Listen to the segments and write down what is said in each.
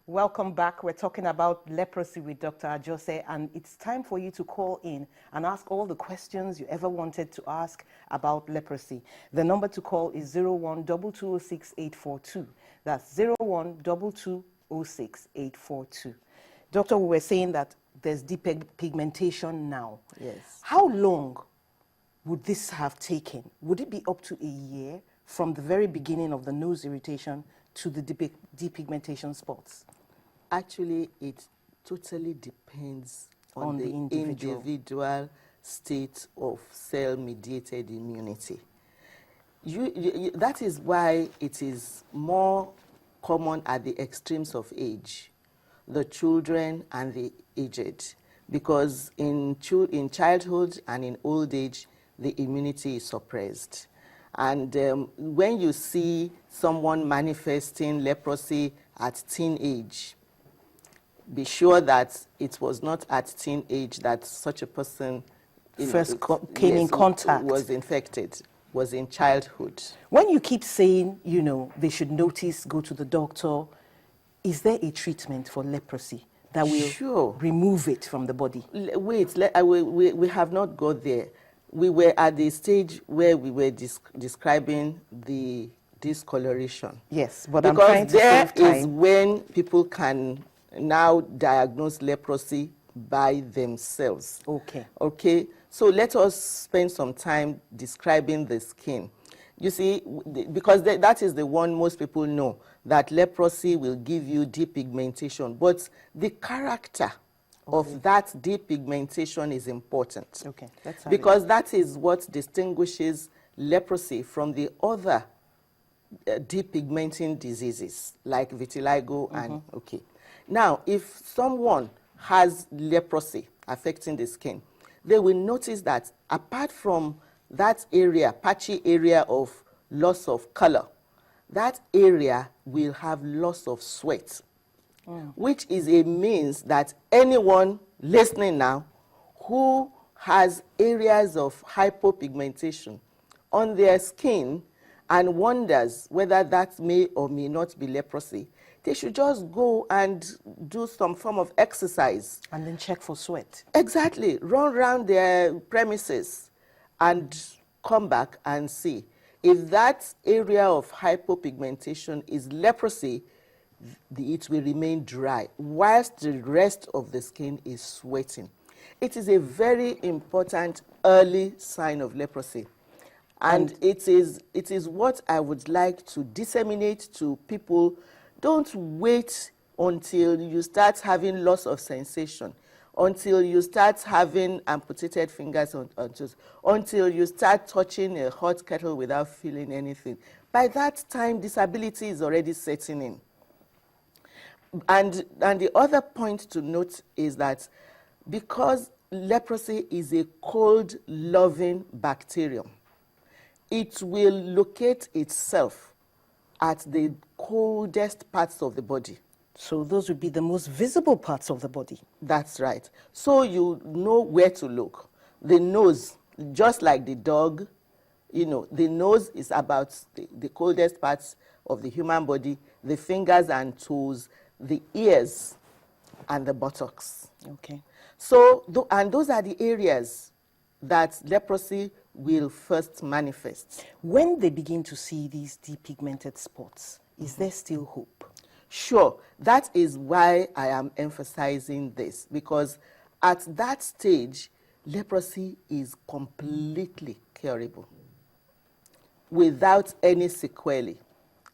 Welcome back. We're talking about leprosy with Dr. Ajose, and it's time for you to call in and ask all the questions you ever wanted to ask about leprosy. The number to call is 01-220-6-842. That's 01-220-6-842. Doctor, we were saying that there's depigmentation now. Yes. How long would this have taken? Would it be up to a year from the very beginning of the nose irritation to the depigmentation spots? Actually, it totally depends on the individual state of cell-mediated immunity. That is why it is more common at the extremes of age, the children and the aged, because in childhood and in old age, the immunity is suppressed. And when you see someone manifesting leprosy at teenage, be sure that it was not at teenage that such a person came in contact, was infected, was in childhood. When you keep saying, they should notice, go to the doctor, is there a treatment for leprosy that will remove it from the body? Wait, we have not got there. We were at the stage where we were describing the discoloration. Yes, but I'm trying to save time. Because there is when people can now diagnose leprosy by themselves. Okay. Okay, so let us spend some time describing the skin. You see, because that is the one most people know, that leprosy will give you depigmentation, but the character of that depigmentation is important. Okay, because that is what distinguishes leprosy from the other depigmenting diseases like vitiligo and Now, if someone has leprosy affecting the skin, they will notice that apart from that area, patchy area of loss of color, that area will have loss of sweat, which is a means that anyone listening now who has areas of hypopigmentation on their skin and wonders whether that may or may not be leprosy, they should just go and do some form of exercise. And then check for sweat. Exactly. Run around their premises and come back and see. If that area of hypopigmentation is leprosy, it will remain dry, whilst the rest of the skin is sweating. It is a very important early sign of leprosy. And it is what I would like to disseminate to people. Don't wait until you start having loss of sensation, until you start having amputated fingers on toes, until you start touching a hot kettle without feeling anything. By that time, disability is already setting in. And the other point to note is that because leprosy is a cold-loving bacterium, it will locate itself at the coldest parts of the body. So those would be the most visible parts of the body. That's right. So you know where to look. The nose, just like the dog, the nose is about the coldest parts of the human body, the fingers and toes, the ears, and the buttocks. Okay. So, and those are the areas that leprosy will first manifest. When they begin to see these depigmented spots, is there still hope? Sure. That is why I am emphasizing this, because at that stage, leprosy is completely curable without any sequelae,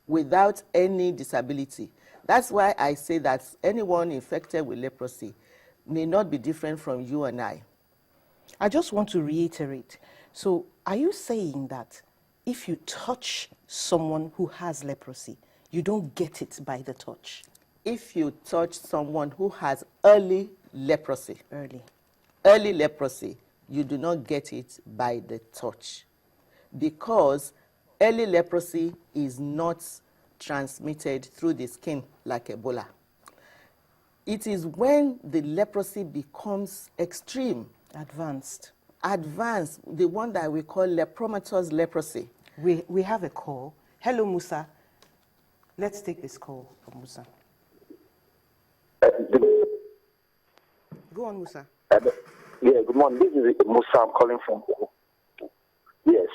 without any disability. That's why I say that anyone infected with leprosy may not be different from you and I. I just want to reiterate. So are you saying that if you touch someone who has leprosy, you don't get it by the touch? If you touch someone who has early leprosy, early leprosy, you do not get it by the touch, because early leprosy is not transmitted through the skin like Ebola. It is when the leprosy becomes extreme, advanced, the one that we call lepromatous leprosy. We have a call. Hello, Musa. Let's take this call from Musa. Go on, Musa. Yeah, good morning. This is Musa. I'm calling from. Yes.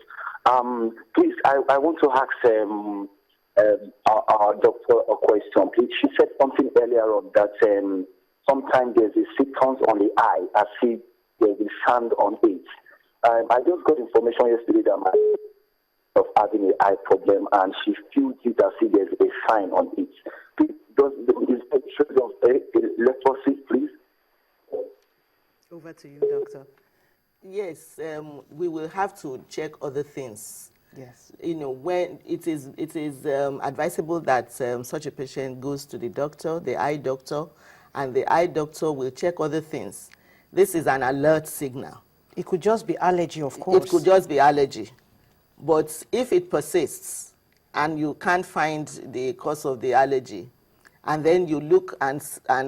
Please, I want to ask our doctor a question. Please, she said something earlier on that sometimes there's a symptoms on the eye as if there's a sand on it. I just got information yesterday that my of having an eye problem, and she feels it as if there's a sign on it. Please, is there a trace of leprosy, please? Over to you, doctor. Yes, we will have to check other things. Yes. When it is advisable that such a patient goes to the doctor, the eye doctor, and the eye doctor will check other things. This is an alert signal. It could just be allergy, of course. It could just be allergy. But if it persists and you can't find the cause of the allergy, and then you look and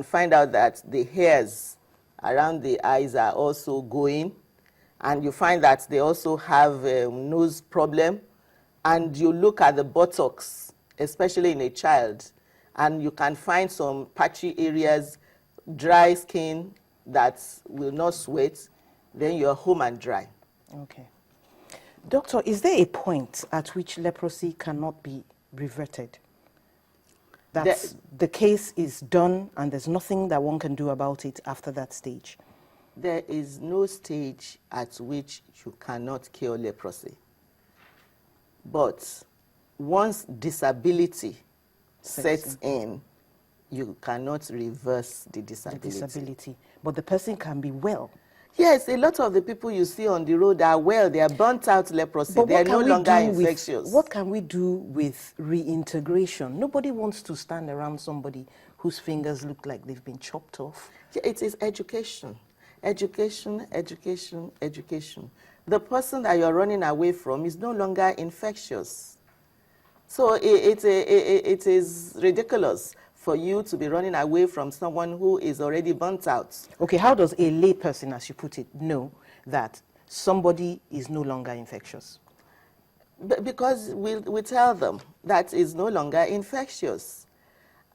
find out that the hairs around the eyes are also going, and you find that they also have a nose problem, and you look at the buttocks, especially in a child, and you can find some patchy areas, dry skin that will not sweat, then you're home and dry. Okay. Doctor, is there a point at which leprosy cannot be reverted? That the case is done and there's nothing that one can do about it after that stage? There is no stage at which you cannot cure leprosy. But once disability sets in, you cannot reverse the disability. The disability. But the person can be well. Yes, a lot of the people you see on the road are well. They are burnt out leprosy. But they are no longer infectious. What can we do with reintegration? Nobody wants to stand around somebody whose fingers look like they've been chopped off. It is education. Education, education, education. The person that you're running away from is no longer infectious. So it is ridiculous for you to be running away from someone who is already burnt out. Okay, how does a lay person, as you put it, know that somebody is no longer infectious? Because we tell them that is no longer infectious.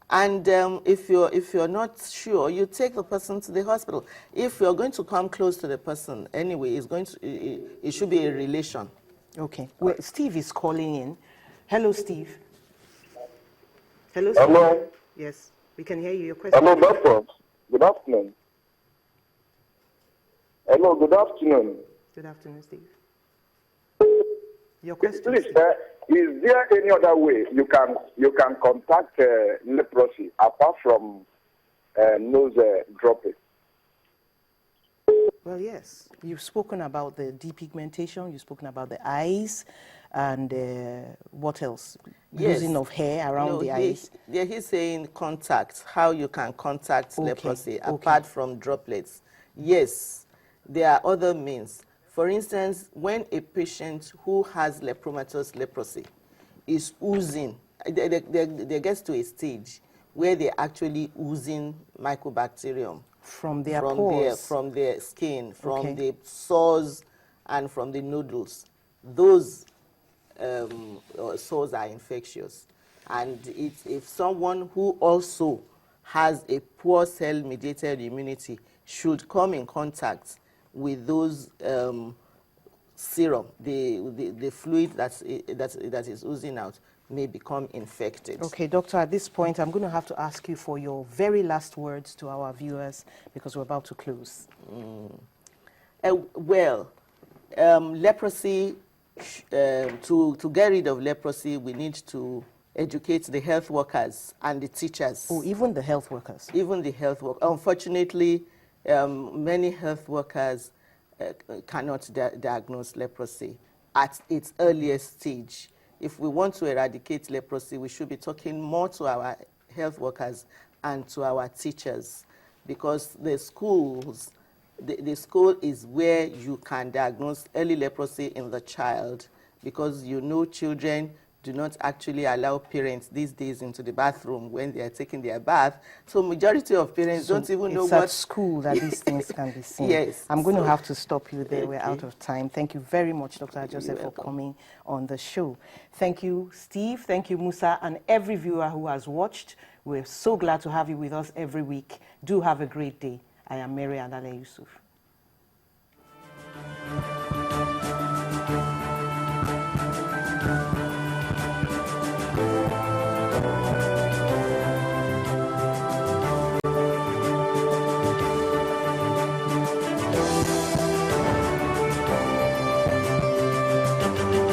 And if you're not sure, you take the person to the hospital. If you're going to come close to the person anyway, it should be a relation. Okay. Well, Steve is calling in. Hello, Steve. Hello, Steve. Hello. Yes, we can hear you. Your question. Hello, doctor. Good afternoon. Hello, good afternoon. Good afternoon, Steve. Your question. Please, is there any other way you can contact leprosy apart from nose dropping? Well, yes. You've spoken about the depigmentation. You've spoken about the eyes, and what else? Yes. Losing of hair around the eyes. Yeah, he's saying contact, how you can contact leprosy apart from droplets. Yes, there are other means. For instance, when a patient who has lepromatous leprosy is oozing, they get to a stage where they're actually oozing mycobacterium From their pores. From their skin, from the sores, and from the nodules. Those sores are infectious. And if someone who also has a poor cell-mediated immunity should come in contact with those serum, the fluid that is oozing out may become infected. Okay, doctor, at this point, I'm going to have to ask you for your very last words to our viewers because we're about to close. Leprosy, to get rid of leprosy, we need to educate the health workers and the teachers. Oh, even the health workers? Even the health workers. Unfortunately, many health workers cannot diagnose leprosy at its earliest stage. If we want to eradicate leprosy, we should be talking more to our health workers and to our teachers, because the schools, the school is where you can diagnose early leprosy in the child, because children do not actually allow parents these days into the bathroom when they are taking their bath. So majority of parents don't even know what... It's at school that these things can be seen. Yes. I'm going to have to stop you there. We're out of time. Thank you very much, Dr. Joseph, for coming on the show. Thank you, Steve. Thank you, Musa, and every viewer who has watched. We're so glad to have you with us every week. Do have a great day. I am Mary Adale Yusuf.